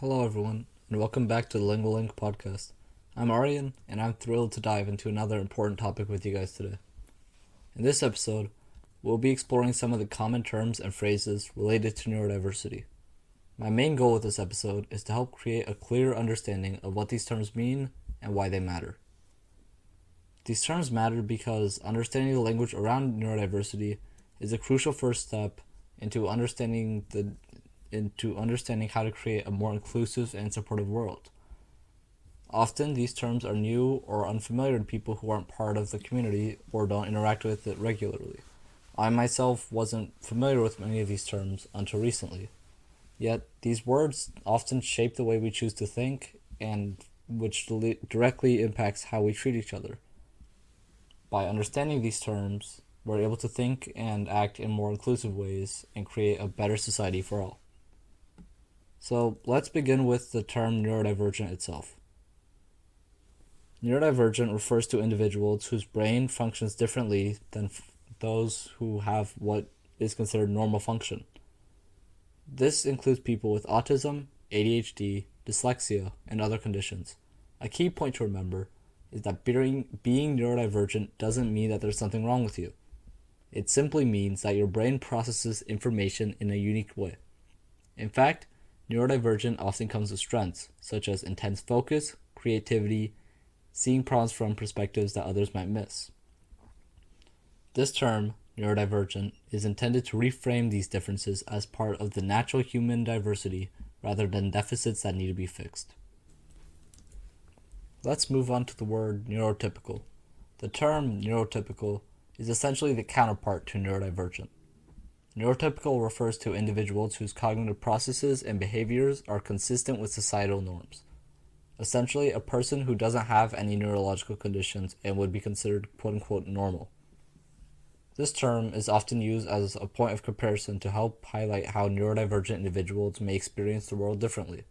Hello, everyone, and welcome back to the LinguaLink podcast. I'm Aryan, and I'm thrilled to dive into another important topic with you guys today. In this episode, we'll be exploring some of the common terms and phrases related to neurodiversity. My main goal with this episode is to help create a clear understanding of what these terms mean and why they matter. These terms matter because understanding the language around neurodiversity is a crucial first step into understanding how to create a more inclusive and supportive world. Often, these terms are new or unfamiliar to people who aren't part of the community or don't interact with it regularly. I myself wasn't familiar with many of these terms until recently. Yet, these words often shape the way we choose to think and which directly impacts how we treat each other. By understanding these terms, we're able to think and act in more inclusive ways and create a better society for all. So let's begin with the term neurodivergent itself. Neurodivergent refers to individuals whose brain functions differently than those who have what is considered normal function. This includes people with autism, ADHD, dyslexia, and other conditions. A key point to remember is that being neurodivergent doesn't mean that there's something wrong with you. It simply means that your brain processes information in a unique way. In fact, neurodivergent often comes with strengths, such as intense focus, creativity, seeing problems from perspectives that others might miss. This term, neurodivergent, is intended to reframe these differences as part of the natural human diversity rather than deficits that need to be fixed. Let's move on to the word neurotypical. The term neurotypical is essentially the counterpart to neurodivergent. Neurotypical refers to individuals whose cognitive processes and behaviors are consistent with societal norms. Essentially, a person who doesn't have any neurological conditions and would be considered quote-unquote normal. This term is often used as a point of comparison to help highlight how neurodivergent individuals may experience the world differently.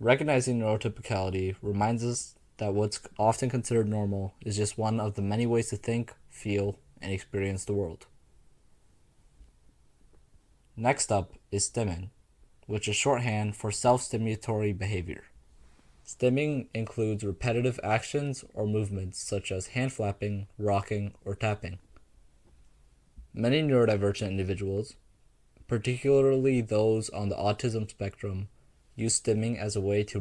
Recognizing neurotypicality reminds us that what's often considered normal is just one of the many ways to think, feel, and experience the world. Next up is stimming, which is shorthand for self-stimulatory behavior. Stimming includes repetitive actions or movements such as hand flapping, rocking, or tapping. Many neurodivergent individuals, particularly those on the autism spectrum, use stimming as a way to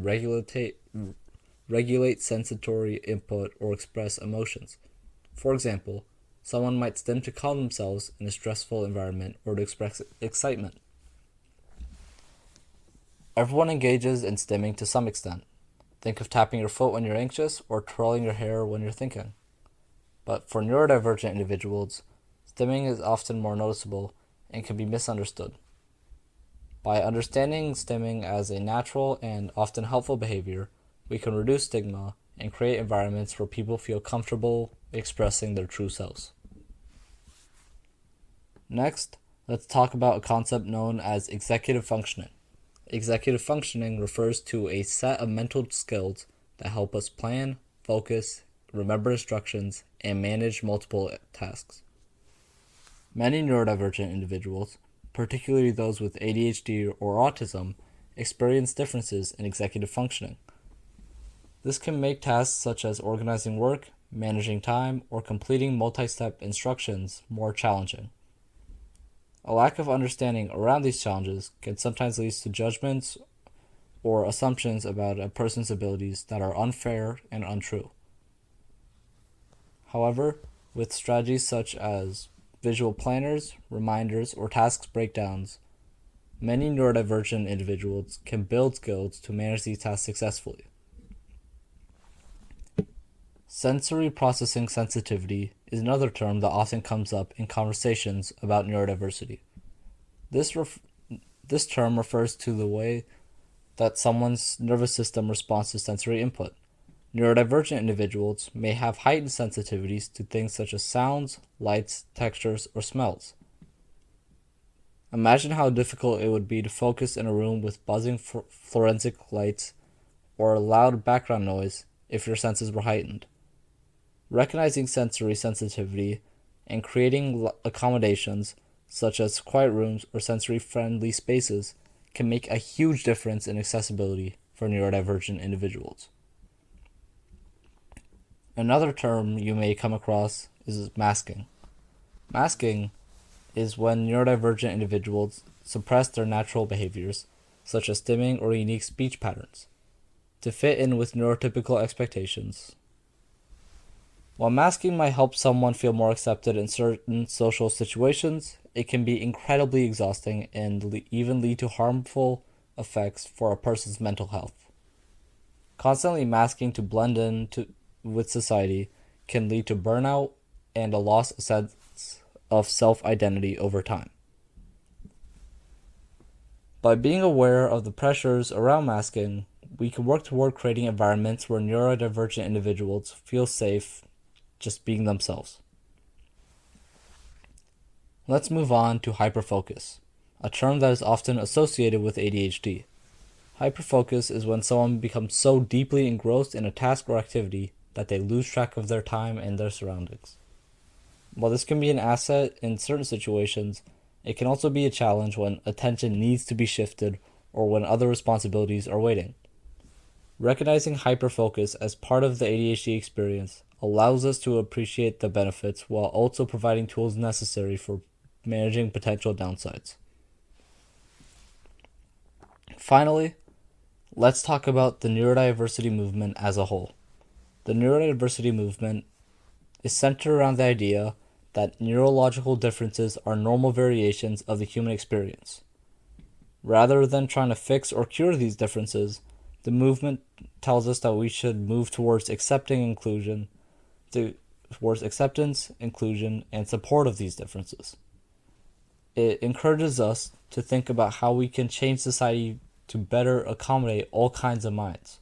regulate sensory input or express emotions. For example, someone might stim to calm themselves in a stressful environment or to express excitement. Everyone engages in stimming to some extent. Think of tapping your foot when you're anxious or twirling your hair when you're thinking. But for neurodivergent individuals, stimming is often more noticeable and can be misunderstood. By understanding stimming as a natural and often helpful behavior, we can reduce stigma and create environments where people feel comfortable expressing their true selves. Next, let's talk about a concept known as executive functioning. Executive functioning refers to a set of mental skills that help us plan, focus, remember instructions, and manage multiple tasks. Many neurodivergent individuals, particularly those with ADHD or autism, experience differences in executive functioning. This can make tasks such as organizing work, managing time, or completing multi-step instructions more challenging. A lack of understanding around these challenges can sometimes lead to judgments or assumptions about a person's abilities that are unfair and untrue. However, with strategies such as visual planners, reminders, or task breakdowns, many neurodivergent individuals can build skills to manage these tasks successfully. Sensory processing sensitivity is another term that often comes up in conversations about neurodiversity. This term refers to the way that someone's nervous system responds to sensory input. Neurodivergent individuals may have heightened sensitivities to things such as sounds, lights, textures, or smells. Imagine how difficult it would be to focus in a room with buzzing fluorescent lights or loud background noise if your senses were heightened. Recognizing sensory sensitivity and creating accommodations, such as quiet rooms or sensory-friendly spaces, can make a huge difference in accessibility for neurodivergent individuals. Another term you may come across is masking. Masking is when neurodivergent individuals suppress their natural behaviors, such as stimming or unique speech patterns, to fit in with neurotypical expectations. While masking might help someone feel more accepted in certain social situations, it can be incredibly exhausting and even lead to harmful effects for a person's mental health. Constantly masking to blend in with society can lead to burnout and a loss of sense of self-identity over time. By being aware of the pressures around masking, we can work toward creating environments where neurodivergent individuals feel safe just being themselves. Let's move on to hyperfocus, a term that is often associated with ADHD. Hyperfocus is when someone becomes so deeply engrossed in a task or activity that they lose track of their time and their surroundings. While this can be an asset in certain situations, it can also be a challenge when attention needs to be shifted or when other responsibilities are waiting. Recognizing hyperfocus as part of the ADHD experience allows us to appreciate the benefits while also providing tools necessary for managing potential downsides. Finally, let's talk about the neurodiversity movement as a whole. The neurodiversity movement is centered around the idea that neurological differences are normal variations of the human experience. Rather than trying to fix or cure these differences, the movement tells us that we should move towards acceptance, inclusion, and support of these differences. It encourages us to think about how we can change society to better accommodate all kinds of minds.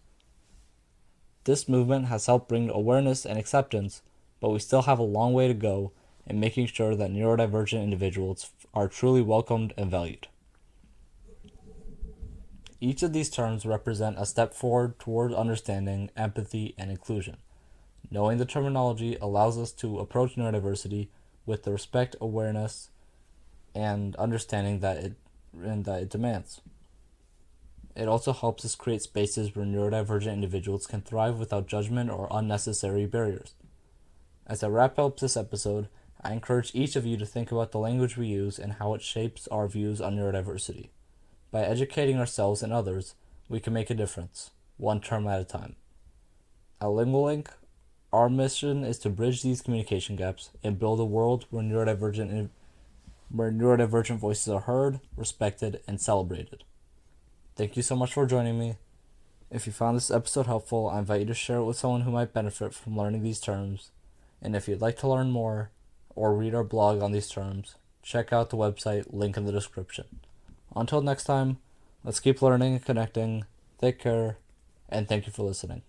This movement has helped bring awareness and acceptance, but we still have a long way to go in making sure that neurodivergent individuals are truly welcomed and valued. Each of these terms represent a step forward toward understanding, empathy, and inclusion. Knowing the terminology allows us to approach neurodiversity with the respect, awareness, and understanding that it demands. It also helps us create spaces where neurodivergent individuals can thrive without judgment or unnecessary barriers. As I wrap up this episode, I encourage each of you to think about the language we use and how it shapes our views on neurodiversity. By educating ourselves and others, we can make a difference, one term at a time. At LinguaLink, our mission is to bridge these communication gaps and build a world where neurodivergent voices are heard, respected, and celebrated. Thank you so much for joining me. If you found this episode helpful, I invite you to share it with someone who might benefit from learning these terms. And if you'd like to learn more or read our blog on these terms, check out the website, link in the description. Until next time, let's keep learning and connecting. Take care, and thank you for listening.